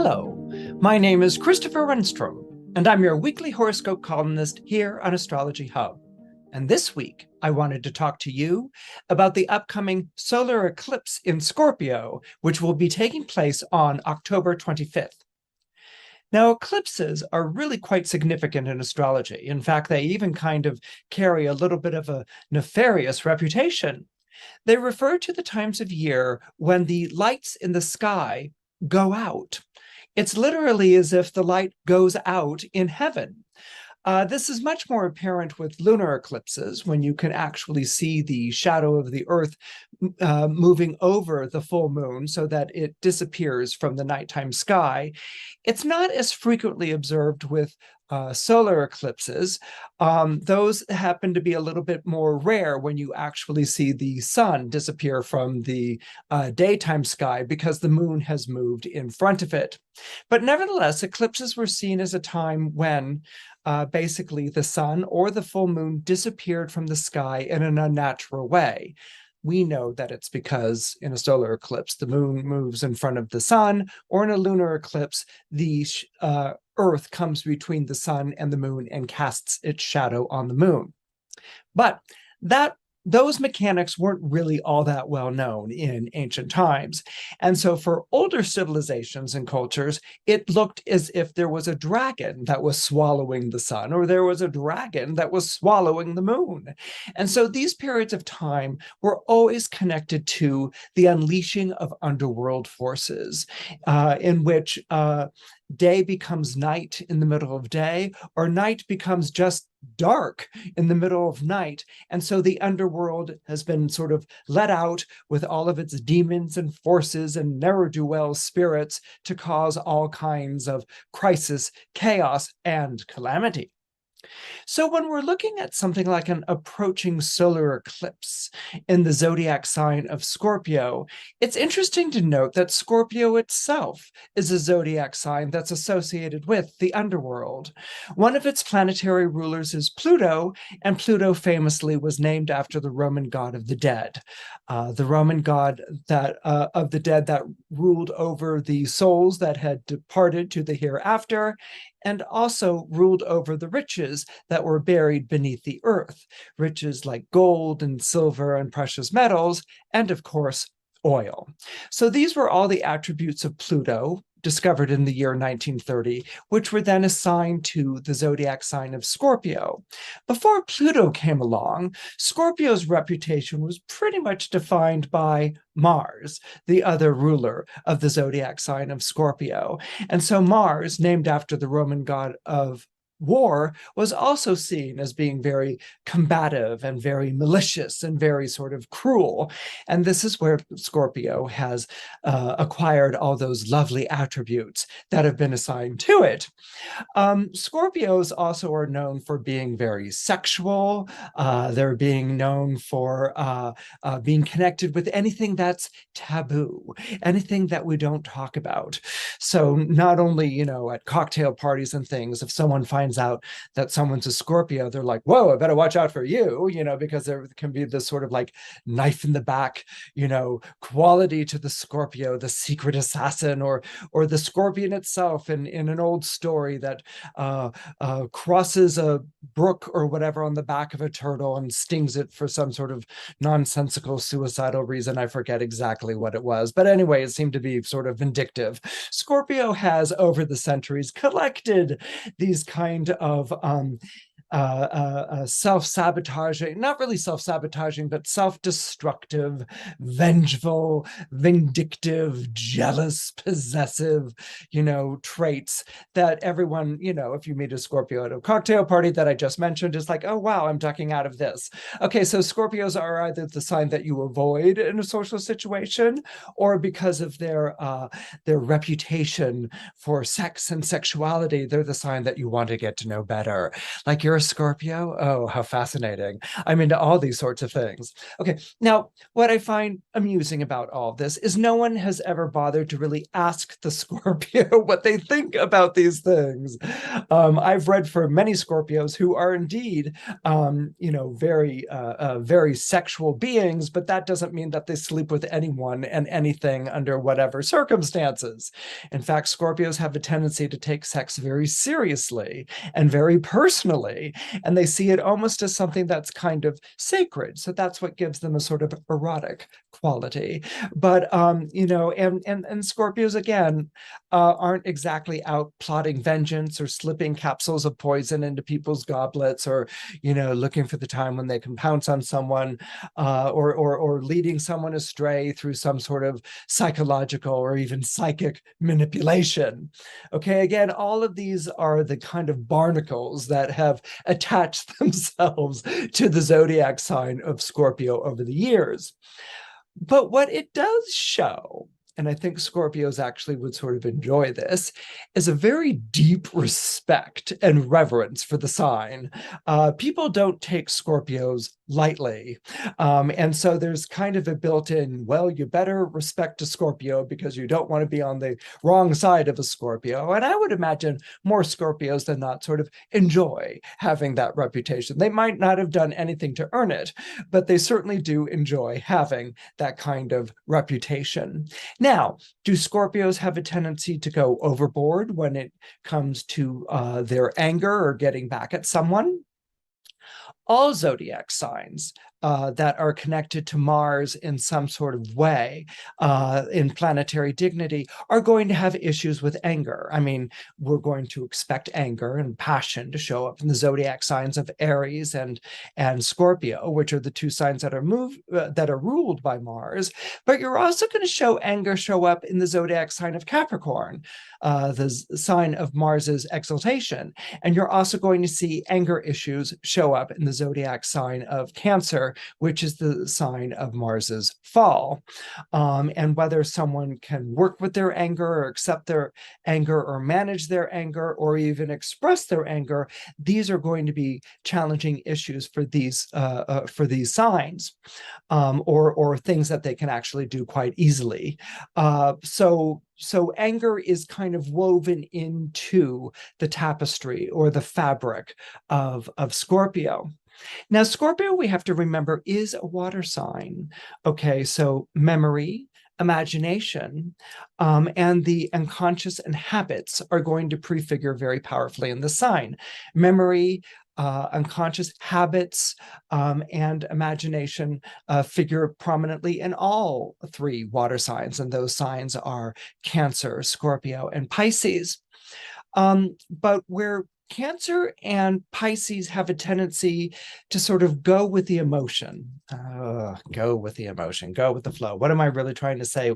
Hello, my name is Christopher Renstrom, and I'm your weekly horoscope columnist here on Astrology Hub. And this week, I wanted to talk to you about the upcoming solar eclipse in Scorpio, which will be taking place on October 25th. Now, eclipses are really quite significant in astrology. In fact, they even kind of carry a little bit of a nefarious reputation. They refer to the times of year when the lights in the sky go out. It's literally as if the light goes out in heaven. This is much more apparent with lunar eclipses, when you can actually see the shadow of the Earth moving over the full moon so that it disappears from the nighttime sky. It's not as frequently observed with solar eclipses. Those happen to be a little bit more rare when you actually see the sun disappear from the daytime sky because the moon has moved in front of it. But nevertheless, eclipses were seen as a time when basically the sun or the full moon disappeared from the sky in an unnatural way. We know that it's because in a solar eclipse, the moon moves in front of the sun, or in a lunar eclipse, the Earth comes between the sun and the moon and casts its shadow on the moon. But those mechanics weren't really all that well known in ancient times. And so for older civilizations and cultures, it looked as if there was a dragon that was swallowing the sun, or there was a dragon that was swallowing the moon. And so these periods of time were always connected to the unleashing of underworld forces, in which day becomes night in the middle of day, or night becomes just dark in the middle of night. And so the underworld has been sort of let out with all of its demons and forces and ne'er-do-well spirits to cause all kinds of crisis, chaos, and calamity. So when we're looking at something like an approaching solar eclipse in the zodiac sign of Scorpio, it's interesting to note that Scorpio itself is a zodiac sign that's associated with the underworld. One of its planetary rulers is Pluto, and Pluto famously was named after the Roman god of the dead. The Roman god of the dead that ruled over the souls that had departed to the hereafter, and also ruled over the riches that were buried beneath the earth, riches like gold and silver and precious metals, and of course, oil. So these were all the attributes of Pluto, discovered in the year 1930, which were then assigned to the zodiac sign of Scorpio. Before Pluto came along, Scorpio's reputation was pretty much defined by Mars, the other ruler of the zodiac sign of Scorpio. And so Mars, named after the Roman god of war, was also seen as being very combative and very malicious and very sort of cruel. And this is where Scorpio has acquired all those lovely attributes that have been assigned to it. Scorpios also are known for being very sexual. They're being known for being connected with anything that's taboo, anything that we don't talk about. So not only, at cocktail parties and things, if someone finds out that someone's a Scorpio, they're like, whoa, I better watch out for you, because there can be this sort of like knife in the back, quality to the Scorpio, the secret assassin, or the scorpion itself in an old story that crosses a brook or whatever on the back of a turtle and stings it for some sort of nonsensical suicidal reason. I forget exactly what it was, but anyway, it seemed to be sort of vindictive. Scorpio has over the centuries collected these kind of self-sabotaging, not really self-sabotaging, but self-destructive, vengeful, vindictive, jealous, possessive, traits that everyone, if you meet a Scorpio at a cocktail party that I just mentioned, is like, oh, wow, I'm ducking out of this. Okay, so Scorpios are either the sign that you avoid in a social situation, or because of their reputation for sex and sexuality, they're the sign that you want to get to know better. Like you're you're a Scorpio? Oh, how fascinating. I'm into all these sorts of things. Okay, now what I find amusing about all of this is no one has ever bothered to really ask the Scorpio what they think about these things. I've read for many Scorpios who are indeed, very sexual beings, but that doesn't mean that they sleep with anyone and anything under whatever circumstances. In fact, Scorpios have a tendency to take sex very seriously and very personally, and they see it almost as something that's kind of sacred. So that's what gives them a sort of erotic quality. But and Scorpios again aren't exactly out plotting vengeance or slipping capsules of poison into people's goblets, or looking for the time when they can pounce on someone, or leading someone astray through some sort of psychological or even psychic manipulation. Okay, again, all of these are the kind of barnacles that have attached themselves to the zodiac sign of Scorpio over the years. But what it does show, and I think Scorpios actually would sort of enjoy this, is a very deep respect and reverence for the sign. People don't take Scorpios lightly. And so there's kind of a built-in, well, you better respect a Scorpio because you don't want to be on the wrong side of a Scorpio. And I would imagine more Scorpios than not sort of enjoy having that reputation. They might not have done anything to earn it, but they certainly do enjoy having that kind of reputation. Now, do Scorpios have a tendency to go overboard when it comes to their anger or getting back at someone? All zodiac signs that are connected to Mars in some sort of way, in planetary dignity, are going to have issues with anger. I mean, we're going to expect anger and passion to show up in the zodiac signs of Aries and Scorpio, which are the two signs that are ruled by Mars. But you're also going to show up in the zodiac sign of Capricorn, the sign of Mars's exaltation. And you're also going to see anger issues show up in the zodiac sign of Cancer, which is the sign of Mars's fall. And whether someone can work with their anger or accept their anger or manage their anger or even express their anger, these are going to be challenging issues for these signs, or things that they can actually do quite easily. So anger is kind of woven into the tapestry or the fabric of Scorpio. Now, Scorpio, we have to remember, is a water sign. Okay, so memory, imagination, and the unconscious and habits are going to prefigure very powerfully in the sign. Memory, unconscious habits, and imagination figure prominently in all three water signs, and those signs are Cancer, Scorpio, and Pisces. But where Cancer and Pisces have a tendency to sort of go with the emotion, go with the emotion, go with the flow. What am I really trying to say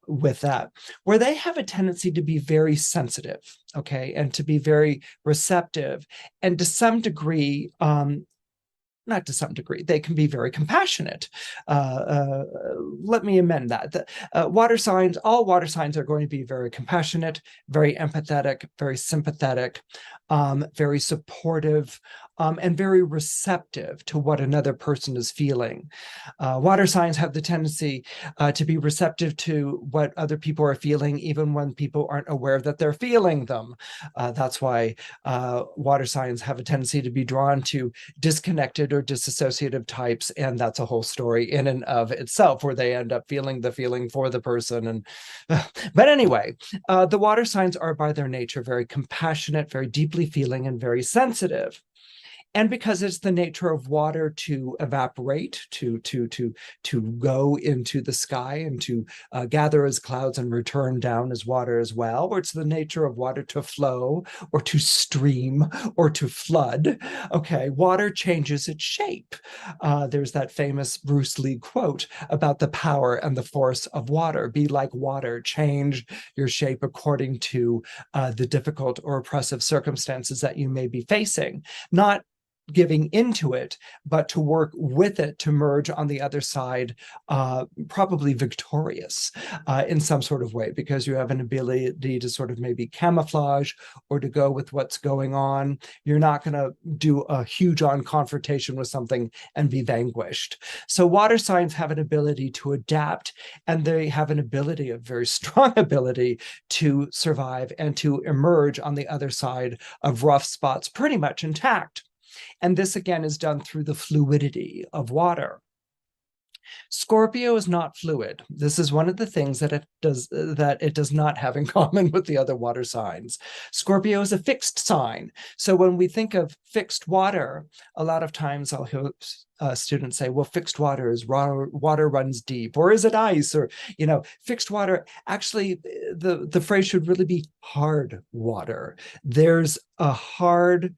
with that? Where they have a tendency to be very sensitive, okay, and to be very receptive, and to some degree, not to some degree, they can be very compassionate. Let me amend that. All water signs are going to be very compassionate, very empathetic, very sympathetic, very supportive, and very receptive to what another person is feeling. Water signs have the tendency to be receptive to what other people are feeling, even when people aren't aware that they're feeling them. That's why water signs have a tendency to be drawn to disconnected or disassociative types, and that's a whole story in and of itself, where they end up feeling the feeling for the person. And but anyway, the water signs are by their nature very compassionate, very deeply feeling, and very sensitive. And because it's the nature of water to evaporate, to go into the sky and to gather as clouds and return down as water as well, or it's the nature of water to flow or to stream or to flood, okay, water changes its shape. There's that famous Bruce Lee quote about the power and the force of water. Be like water, change your shape according to the difficult or oppressive circumstances that you may be facing. Not giving into it, but to work with it to merge on the other side, probably victorious in some sort of way, because you have an ability to sort of maybe camouflage or to go with what's going on. You're not going to do a huge-on confrontation with something and be vanquished. So water signs have an ability to adapt, and they have an ability, a very strong ability, to survive and to emerge on the other side of rough spots pretty much intact. And this again is done through the fluidity of water. Scorpio is not fluid. This is one of the things that it does not have in common with the other water signs. Scorpio is a fixed sign. So when we think of fixed water, a lot of times I'll hear students say, well, fixed water is water runs deep, or is it ice? Or, fixed water, actually, the phrase should really be hard water. There's a hard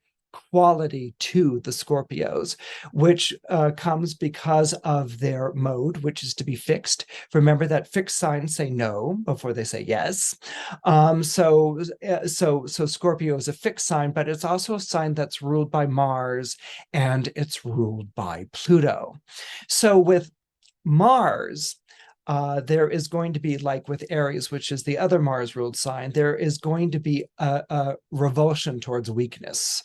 quality to the Scorpios, which comes because of their mode, which is to be fixed. Remember that fixed signs say no before they say yes. So Scorpio is a fixed sign, but it's also a sign that's ruled by Mars, and it's ruled by Pluto. So with Mars, there is going to be, like with Aries, which is the other Mars-ruled sign, there is going to be a revulsion towards weakness.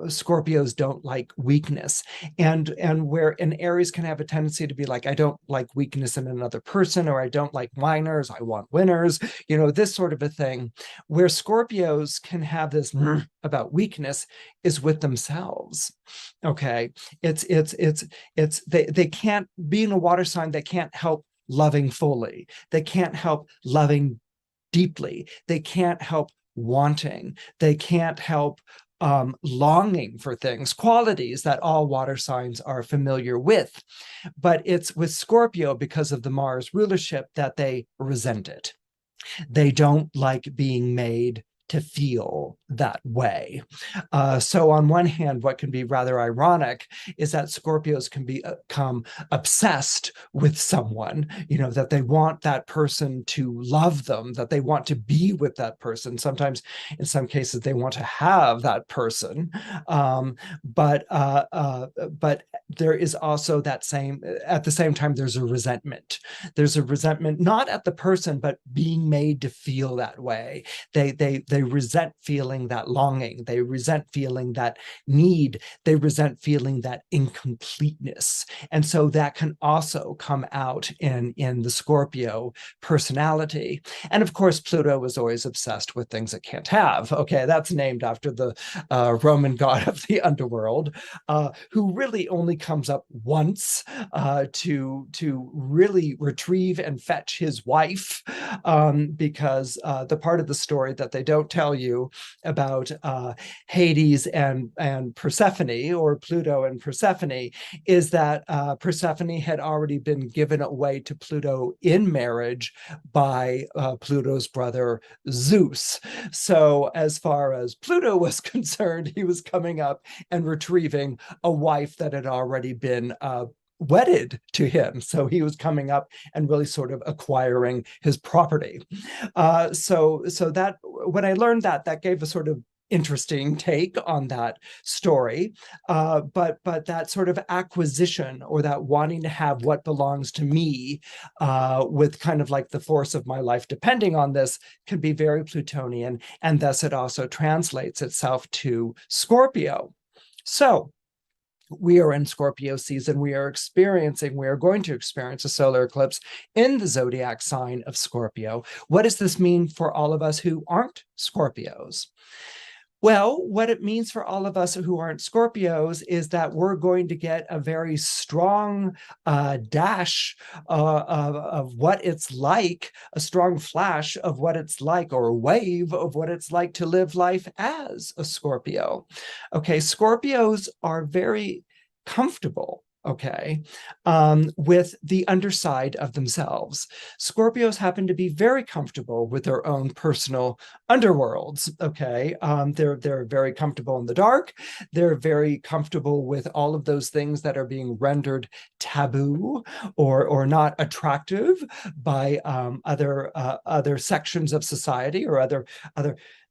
Scorpios don't like weakness, and where an Aries can have a tendency to be like, I don't like weakness in another person, or I don't like whiners, I want winners, this sort of a thing. Where Scorpios can have this about weakness is with themselves. Okay, they can't, being a water sign, they can't help loving fully, they can't help loving deeply, they can't help wanting, they can't help longing for things, qualities that all water signs are familiar with. But it's with Scorpio, because of the Mars rulership, that they resent it. They don't like being made to feel that way. So on one hand, what can be rather ironic is that Scorpios can become obsessed with someone, that they want that person to love them, that they want to be with that person. Sometimes, in some cases, they want to have that person. But there is also at the same time, there's a resentment. There's a resentment, not at the person, but being made to feel that way. They resent feeling that longing. They resent feeling that need. They resent feeling that incompleteness. And so that can also come out in the Scorpio personality. And of course, Pluto was always obsessed with things it can't have. Okay, that's named after the Roman god of the underworld, who really only comes up once to really retrieve and fetch his wife, because the part of the story that they don't tell you about Hades and Persephone, or Pluto and Persephone, is that Persephone had already been given away to Pluto in marriage by Pluto's brother Zeus. So as far as Pluto was concerned, he was coming up and retrieving a wife that had already been wedded to him. So he was coming up and really sort of acquiring his property. So that, when I learned that gave a sort of interesting take on that story. But that sort of acquisition, or that wanting to have what belongs to me, with kind of like the force of my life depending on this, can be very Plutonian, and thus it also translates itself to Scorpio. So we are in Scorpio season. We are going to experience a solar eclipse in the zodiac sign of Scorpio. What does this mean for all of us who aren't Scorpios? Well, what it means for all of us who aren't Scorpios is that we're going to get a very strong dash of what it's like, a strong flash of what it's like, or a wave of what it's like to live life as a Scorpio. Okay, Scorpios are very comfortable, okay, with the underside of themselves. Scorpios happen to be very comfortable with their own personal underworlds, okay? They're very comfortable in the dark. They're very comfortable with all of those things that are being rendered taboo or not attractive by other sections of society, or other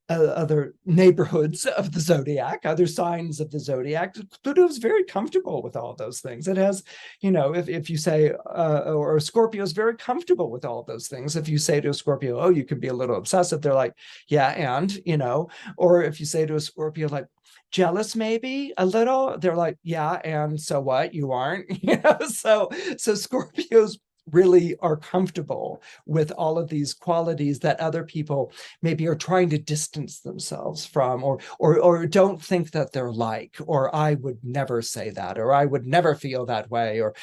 other neighborhoods of the zodiac, other signs of the zodiac. Pluto is very comfortable with all those things. It has, if you say, or Scorpio is very comfortable with all those things. If you say to a Scorpio, oh, you can be a little obsessive, they're like, yeah, and, or if you say to a Scorpio, like, jealous maybe a little, they're like, yeah, and so what, you aren't. So Scorpios really are comfortable with all of these qualities that other people maybe are trying to distance themselves from, or don't think that they're like, or I would never say that, or I would never feel that way, or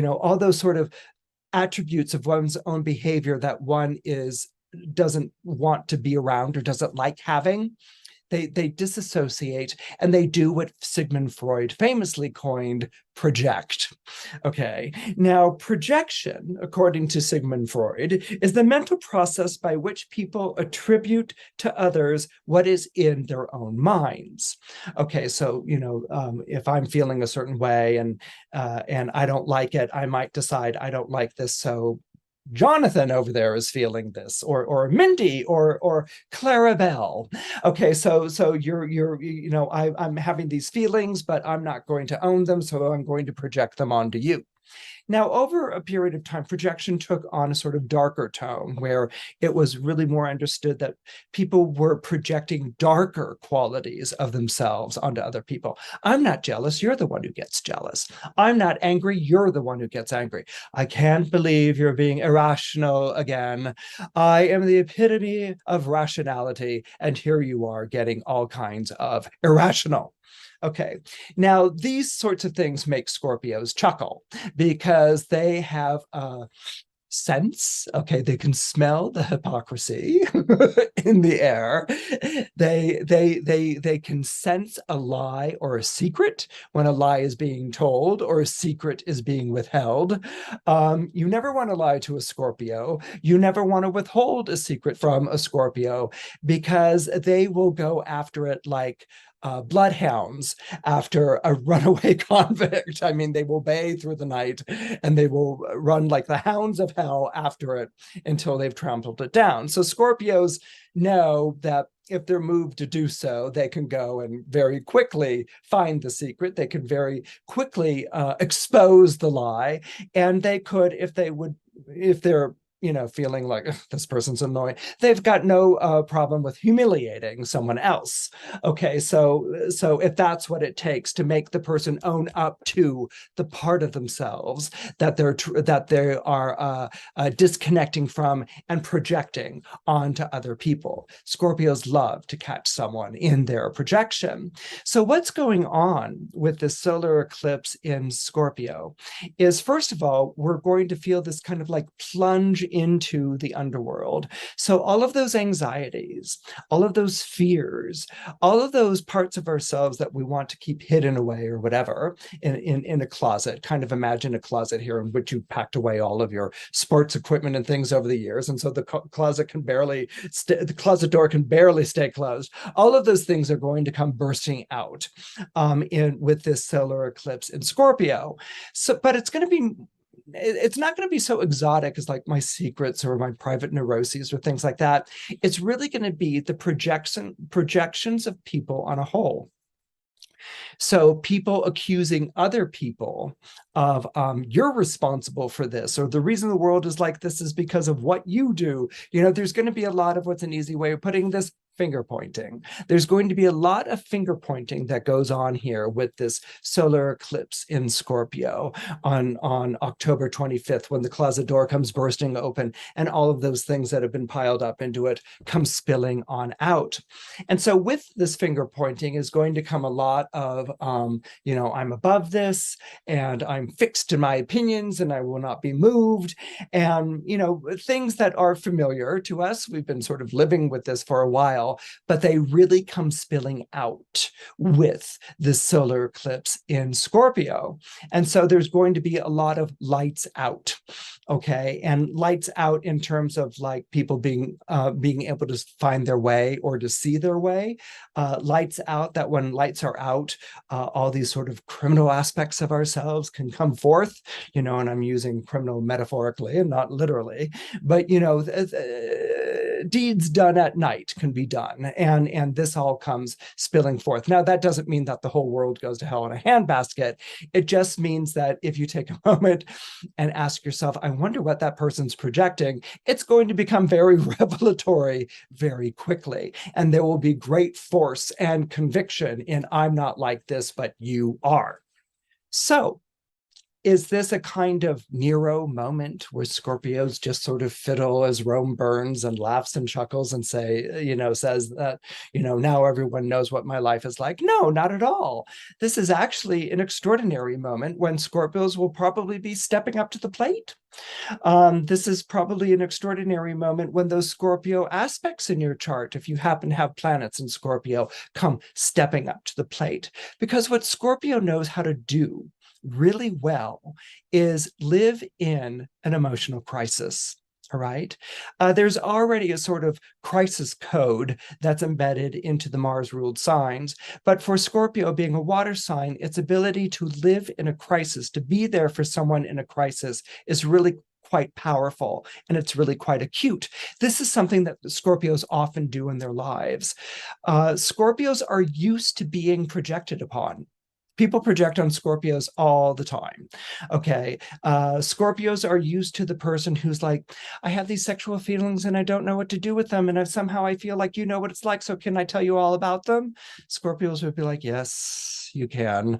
all those sort of attributes of one's own behavior that one doesn't want to be around or doesn't like having. They disassociate, and they do what Sigmund Freud famously coined project. Okay, now projection, according to Sigmund Freud, is the mental process by which people attribute to others what is in their own minds. Okay, so if I'm feeling a certain way and I don't like it, I might decide I don't like this, so Jonathan over there is feeling this, or Mindy, or Clarabelle. Okay, so I'm having these feelings, but I'm not going to own them, so I'm going to project them onto you. Now, over a period of time, projection took on a sort of darker tone where it was really more understood that people were projecting darker qualities of themselves onto other people. I'm not jealous, you're the one who gets jealous. I'm not angry, you're the one who gets angry. I can't believe you're being irrational again. I am the epitome of rationality, and here you are getting all kinds of irrational. Okay, now these sorts of things make Scorpios chuckle because they have a sense. Okay, they can smell the hypocrisy in the air. They can sense a lie or a secret when a lie is being told or a secret is being withheld. You never want to lie to a Scorpio. You never want to withhold a secret from a Scorpio because they will go after it like bloodhounds after a runaway convict. I mean, they will bay through the night and they will run like the hounds of hell after it until they've trampled it down. So Scorpios know that if they're moved to do so, they can go and very quickly find the secret. They can very quickly expose the lie. And they could, if they're feeling like this person's annoying, they've got no problem with humiliating someone else. Okay, so if that's what it takes to make the person own up to the part of themselves that they are disconnecting from and projecting onto other people, Scorpios love to catch someone in their projection. So what's going on with this solar eclipse in Scorpio is, first of all, we're going to feel this kind of like plunge into the underworld. So all of those anxieties, all of those fears, all of those parts of ourselves that we want to keep hidden away or whatever in a closet, kind of imagine a closet here in which you packed away all of your sports equipment and things over the years. And so the closet door can barely stay closed. All of those things are going to come bursting out with this solar eclipse in Scorpio. So, but it's not going to be so exotic as like my secrets or my private neuroses or things like that. It's really going to be the projections of people on a whole. So people accusing other people of you're responsible for this, or the reason the world is like this is because of what you do. There's going to be a lot of, what's an easy way of putting this, finger pointing. There's going to be a lot of finger pointing that goes on here with this solar eclipse in Scorpio on October 25th, when the closet door comes bursting open and all of those things that have been piled up into it come spilling on out. And so with this finger pointing is going to come a lot of, I'm above this and I'm fixed in my opinions and I will not be moved. And, things that are familiar to us. We've been sort of living with this for a while, but they really come spilling out with this solar eclipse in Scorpio. And so there's going to be a lot of lights out, okay? And lights out in terms of like people being able to find their way or to see their way. Lights out, that when lights are out, all these sort of criminal aspects of ourselves can come forth, and I'm using criminal metaphorically and not literally, but deeds done at night can be done. And this all comes spilling forth. Now, that doesn't mean that the whole world goes to hell in a handbasket. It just means that if you take a moment and ask yourself, I wonder what that person's projecting, it's going to become very revelatory very quickly. And there will be great force and conviction in, I'm not like this, but you are. So, is this a kind of Nero moment where Scorpios just sort of fiddle as Rome burns and laughs and chuckles and says that, now everyone knows what my life is like? No, not at all. This is actually an extraordinary moment when Scorpios will probably be stepping up to the plate. This is probably an extraordinary moment when those Scorpio aspects in your chart, if you happen to have planets in Scorpio, come stepping up to the plate. Because what Scorpio knows how to do really well is live in an emotional crisis. All right. There's already a sort of crisis code that's embedded into the Mars-ruled signs. But for Scorpio being a water sign, its ability to live in a crisis, to be there for someone in a crisis, is really quite powerful, and it's really quite acute. This is something that Scorpios often do in their lives. Scorpios are used to being projected upon. People project on Scorpios all the time. Okay. Scorpios are used to the person who's like, I have these sexual feelings and I don't know what to do with them. And somehow I feel like you know what it's like. So can I tell you all about them? Scorpios would be like, yes, you can.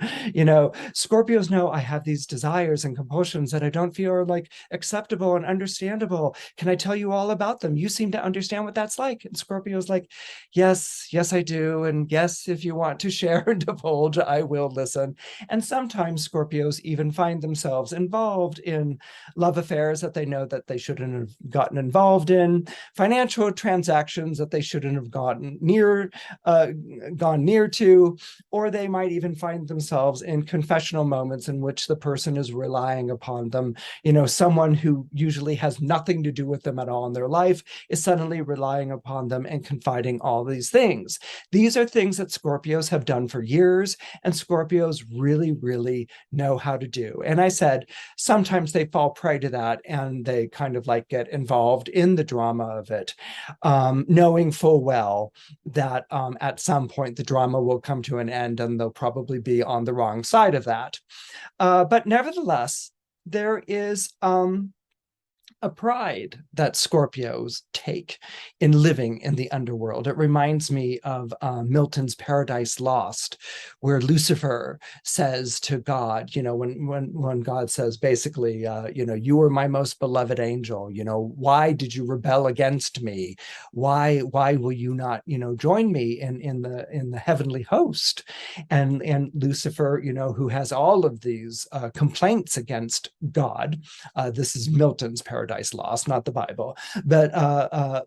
Scorpios know I have these desires and compulsions that I don't feel are like acceptable and understandable. Can I tell you all about them? You seem to understand what that's like. And Scorpio's like, yes, I do. And yes, if you want to share and divulge, I will listen. And sometimes Scorpios even find themselves involved in love affairs that they know that they shouldn't have gotten involved in, financial transactions that they shouldn't have gone near to, or they might even find themselves in confessional moments in which the person is relying upon them. Someone who usually has nothing to do with them at all in their life is suddenly relying upon them and confiding all these things. These are things that Scorpios have done for years, and Scorpios really, really know how to do. And I said, sometimes they fall prey to that and they kind of like get involved in the drama of it, knowing full well that at some point the drama will come to an end and they'll probably be on the wrong side of that. But nevertheless, there is a pride that Scorpios take in living in the underworld. It reminds me of Milton's Paradise Lost, where Lucifer says to God, when God says basically, you were my most beloved angel, why did you rebel against me? Why will you not, join me in the heavenly host? And Lucifer, who has all of these complaints against God, this is Milton's Paradise Lost, not the Bible, but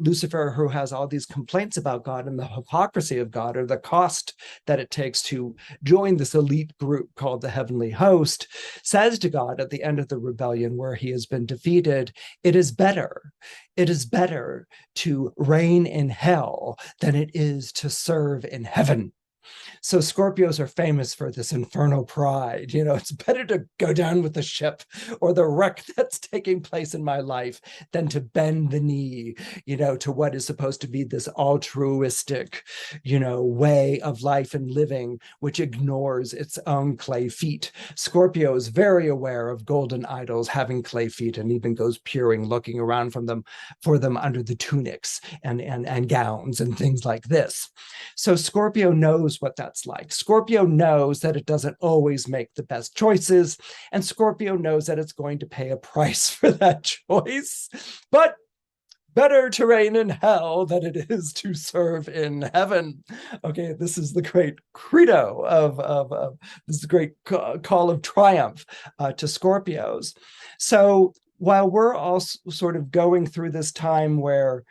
Lucifer, who has all these complaints about God and the hypocrisy of God, or the cost that it takes to join this elite group called the heavenly host, says to God at the end of the rebellion where he has been defeated, it is better to reign in hell than it is to serve in heaven. So Scorpios are famous for this infernal pride. It's better to go down with the ship or the wreck that's taking place in my life than to bend the knee, to what is supposed to be this altruistic, way of life and living, which ignores its own clay feet. Scorpio is very aware of golden idols having clay feet and even goes peering, looking around for them under the tunics and gowns and things like this. So Scorpio knows what that's like. Scorpio knows that it doesn't always make the best choices, and Scorpio knows that it's going to pay a price for that choice. But better to reign in hell than it is to serve in heaven. Okay, this is the great credo of this is the great call of triumph to Scorpios. So while we're all sort of going through this time where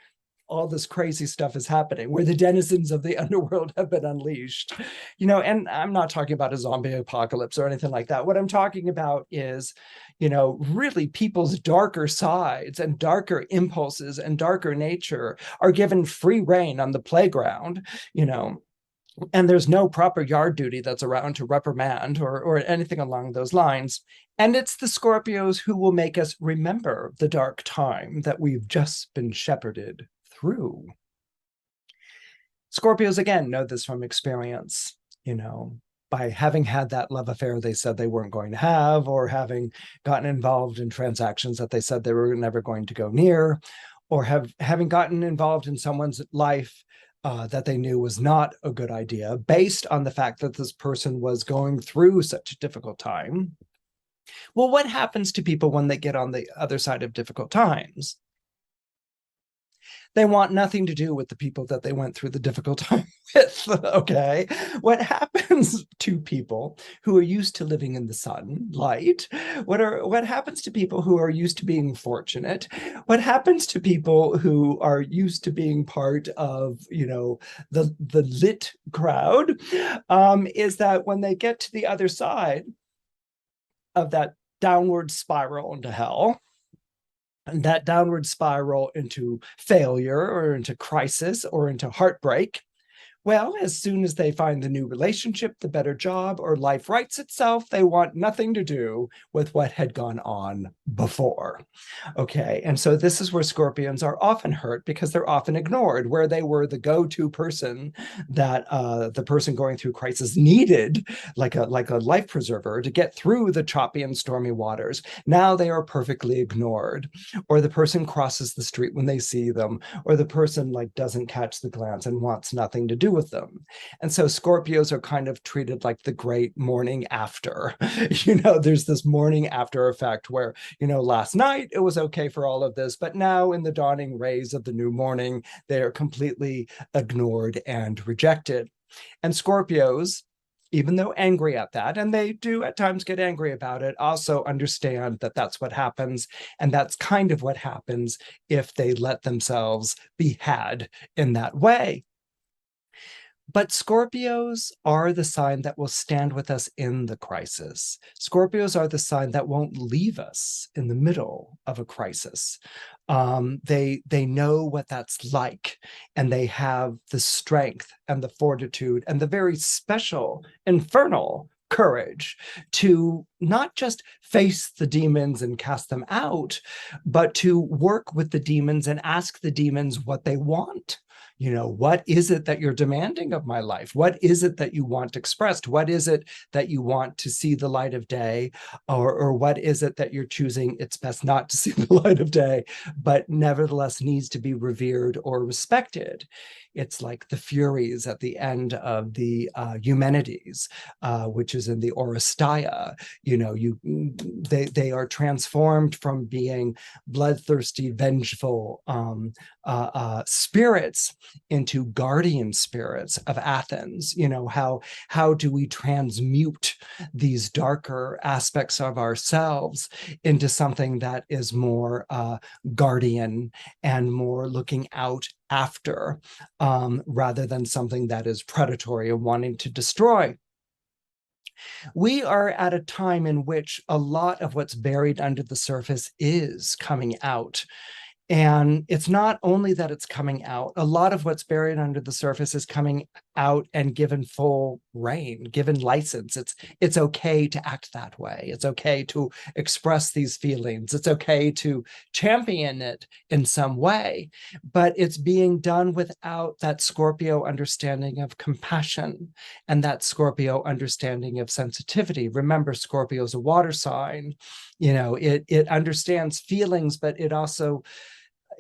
all this crazy stuff is happening, where the denizens of the underworld have been unleashed, and I'm not talking about a zombie apocalypse or anything like that. What I'm talking about is, really people's darker sides and darker impulses and darker nature are given free rein on the playground, and there's no proper yard duty that's around to reprimand or anything along those lines. And it's the Scorpios who will make us remember the dark time that we've just been shepherded through. Scorpios, again, know this from experience, by having had that love affair they said they weren't going to have, or having gotten involved in transactions that they said they were never going to go near, or having gotten involved in someone's life that they knew was not a good idea, based on the fact that this person was going through such a difficult time. Well, what happens to people when they get on the other side of difficult times? They want nothing to do with the people that they went through the difficult time with, okay? What happens to people who are used to living in the sunlight? What happens to people who are used to being fortunate? What happens to people who are used to being part of, the lit crowd, is that when they get to the other side of that downward spiral into hell, and that downward spiral into failure or into crisis or into heartbreak, well, as soon as they find the new relationship, the better job, or life rights itself, they want nothing to do with what had gone on before. Okay, and so this is where Scorpions are often hurt, because they're often ignored, where they were the go-to person that the person going through crisis needed, like a life preserver, to get through the choppy and stormy waters. Now they are perfectly ignored, or the person crosses the street when they see them, or the person doesn't catch the glance and wants nothing to do with them. And so Scorpios are kind of treated like the great morning after. There's this morning after effect where, last night it was okay for all of this, but now in the dawning rays of the new morning, they are completely ignored and rejected. And Scorpios, even though angry at that, and they do at times get angry about it, also understand that that's what happens, and that's kind of what happens if they let themselves be had in that way. But Scorpios are the sign that will stand with us in the crisis. Scorpios are the sign that won't leave us in the middle of a crisis. They know what that's like, and they have the strength and the fortitude and the very special, infernal courage to not just face the demons and cast them out, but to work with the demons and ask the demons what they want. What is it that you're demanding of my life? What is it that you want expressed? What is it that you want to see the light of day? Or what is it that you're choosing it's best not to see the light of day, but nevertheless needs to be revered or respected? It's like the Furies at the end of the Eumenides, which is in the Oresteia. They are transformed from being bloodthirsty, vengeful spirits into guardian spirits of Athens. How do we transmute these darker aspects of ourselves into something that is more guardian and more looking out after, rather than something that is predatory and wanting to destroy? We are at a time in which a lot of what's buried under the surface is coming out. And it's not only that it's coming out, a lot of what's buried under the surface is coming out and given full reign, given license. It's okay to act that way. It's okay to express these feelings. It's okay to champion it in some way, but it's being done without that Scorpio understanding of compassion and that Scorpio understanding of sensitivity. Remember, Scorpio is a water sign. It understands feelings, but it also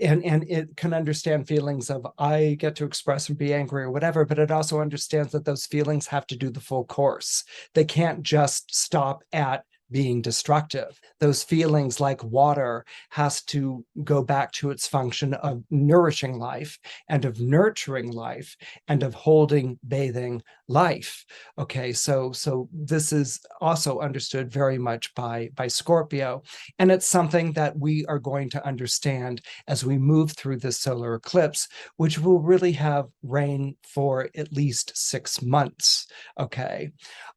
and it can understand feelings of, I get to express and be angry or whatever, but it also understands that those feelings have to do the full course. They can't just stop at being destructive. Those feelings, like water, has to go back to its function of nourishing life and of nurturing life and of holding, bathing life. Okay, so this is also understood very much by Scorpio, and it's something that we are going to understand as we move through this solar eclipse, which will really have reign for at least 6 months. Okay.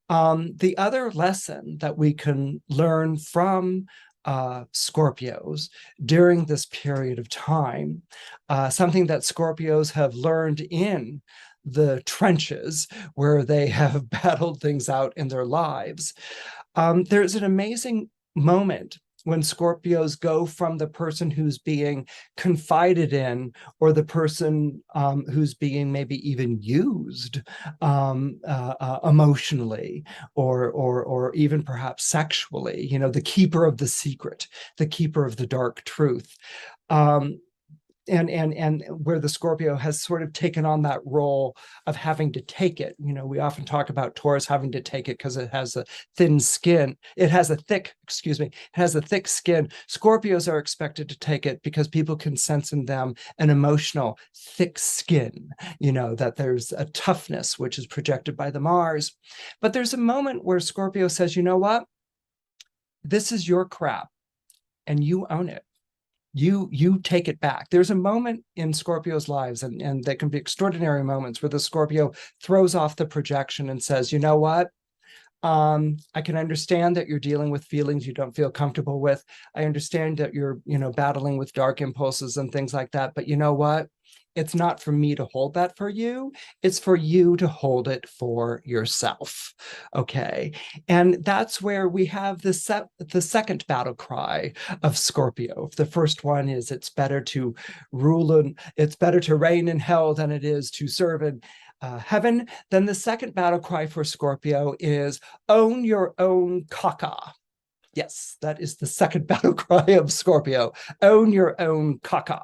The other lesson that we can learn from Scorpios during this period of time, something that Scorpios have learned in the trenches where they have battled things out in their lives. There's an amazing moment when Scorpios go from the person who's being confided in, or the person who's being maybe even used emotionally, or even perhaps sexually, the keeper of the secret, the keeper of the dark truth. And where the Scorpio has sort of taken on that role of having to take it. We often talk about Taurus having to take it because it has a thin skin. It has a thick skin. Scorpios are expected to take it because people can sense in them an emotional thick skin, that there's a toughness, which is projected by the Mars. But there's a moment where Scorpio says, you know what? This is your crap, and you own it. You take it back. There's a moment in Scorpio's lives, and they can be extraordinary moments, where the Scorpio throws off the projection and says, you know what? I can understand that you're dealing with feelings you don't feel comfortable with. I understand that you're, battling with dark impulses and things like that. But you know what? It's not for me to hold that for you. It's for you to hold it for yourself. Okay. And that's where we have the second battle cry of Scorpio. The first one is it's better to reign in hell than it is to serve in heaven. Then the second battle cry for Scorpio is own your own caca. Yes, that is the second battle cry of Scorpio. Own your own caca.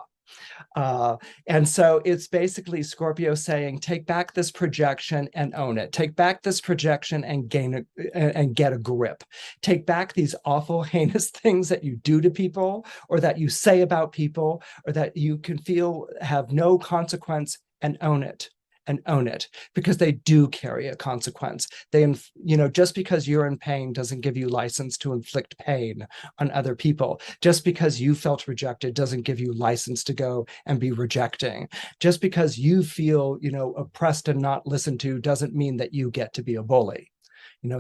And so it's basically Scorpio saying, take back this projection and own it. Take back this projection and get a grip. Take back these awful, heinous things that you do to people, or that you say about people, or that you can feel have no consequence, and own it. And own it, because they do carry a consequence. Just because you're in pain doesn't give you license to inflict pain on other people. Just because you felt rejected doesn't give you license to go and be rejecting. Just because you feel, oppressed and not listened to doesn't mean that you get to be a bully.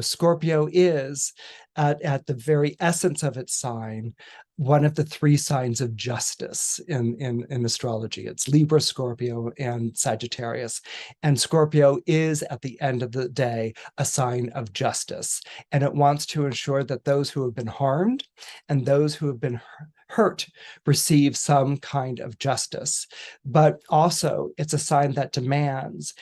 Scorpio is, at the very essence of its sign, one of the three signs of justice in astrology. It's Libra, Scorpio, and Sagittarius. And Scorpio is, at the end of the day, a sign of justice. And it wants to ensure that those who have been harmed and those who have been hurt receive some kind of justice. But also, it's a sign that demands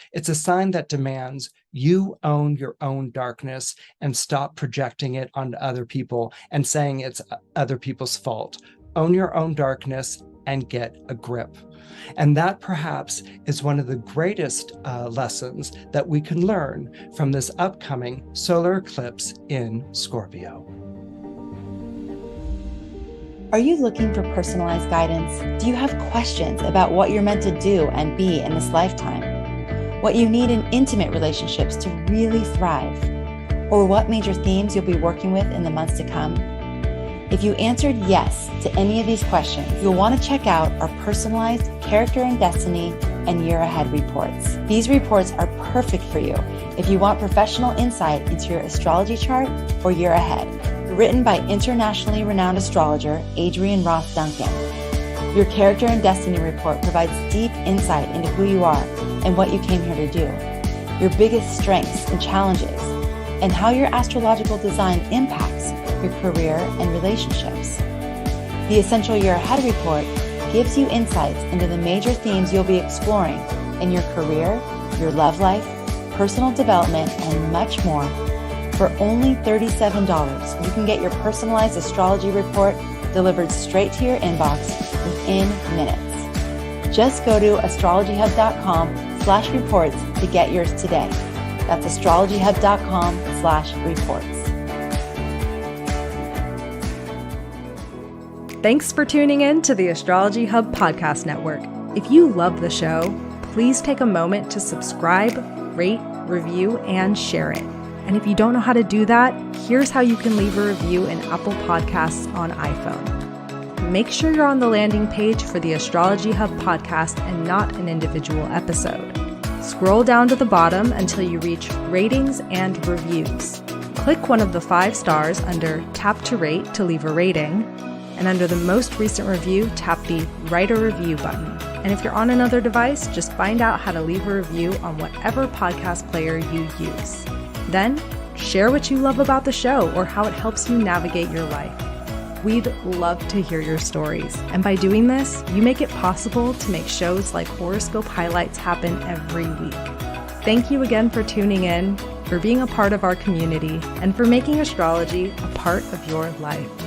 you own your own darkness and stop projecting it onto other people and saying it's other people's fault. Own your own darkness and get a grip. And that perhaps is one of the greatest lessons that we can learn from this upcoming solar eclipse in Scorpio. Are you looking for personalized guidance? Do you have questions about what you're meant to do and be in this lifetime? What you need in intimate relationships to really thrive? Or what major themes you'll be working with in the months to come? If you answered yes to any of these questions, you'll want to check out our personalized character and destiny and year ahead reports. These reports are perfect for you if you want professional insight into your astrology chart or year ahead. Written by internationally renowned astrologer Adrienne Roth Duncan. Your character and destiny report provides deep insight into who you are and what you came here to do, your biggest strengths and challenges, and how your astrological design impacts your career and relationships. The Essential Year Ahead report gives you insights into the major themes you'll be exploring in your career, your love life, personal development, and much more. For only $37, you can get your personalized astrology report delivered straight to your inbox within minutes. Just go to astrologyhub.com/reports to get yours today. That's astrologyhub.com/reports. Thanks for tuning in to the Astrology Hub Podcast Network. If you love the show, please take a moment to subscribe, rate, review, and share it. And if you don't know how to do that, here's how you can leave a review in Apple Podcasts on iPhone. Make sure you're on the landing page for the Astrology Hub podcast and not an individual episode. Scroll down to the bottom until you reach ratings and reviews. Click one of the 5 stars under Tap to Rate to leave a rating, and under the most recent review, tap the Write a Review button. And if you're on another device, just find out how to leave a review on whatever podcast player you use. Then, share what you love about the show or how it helps you navigate your life. We'd love to hear your stories. And by doing this, you make it possible to make shows like Horoscope Highlights happen every week. Thank you again for tuning in, for being a part of our community, and for making astrology a part of your life.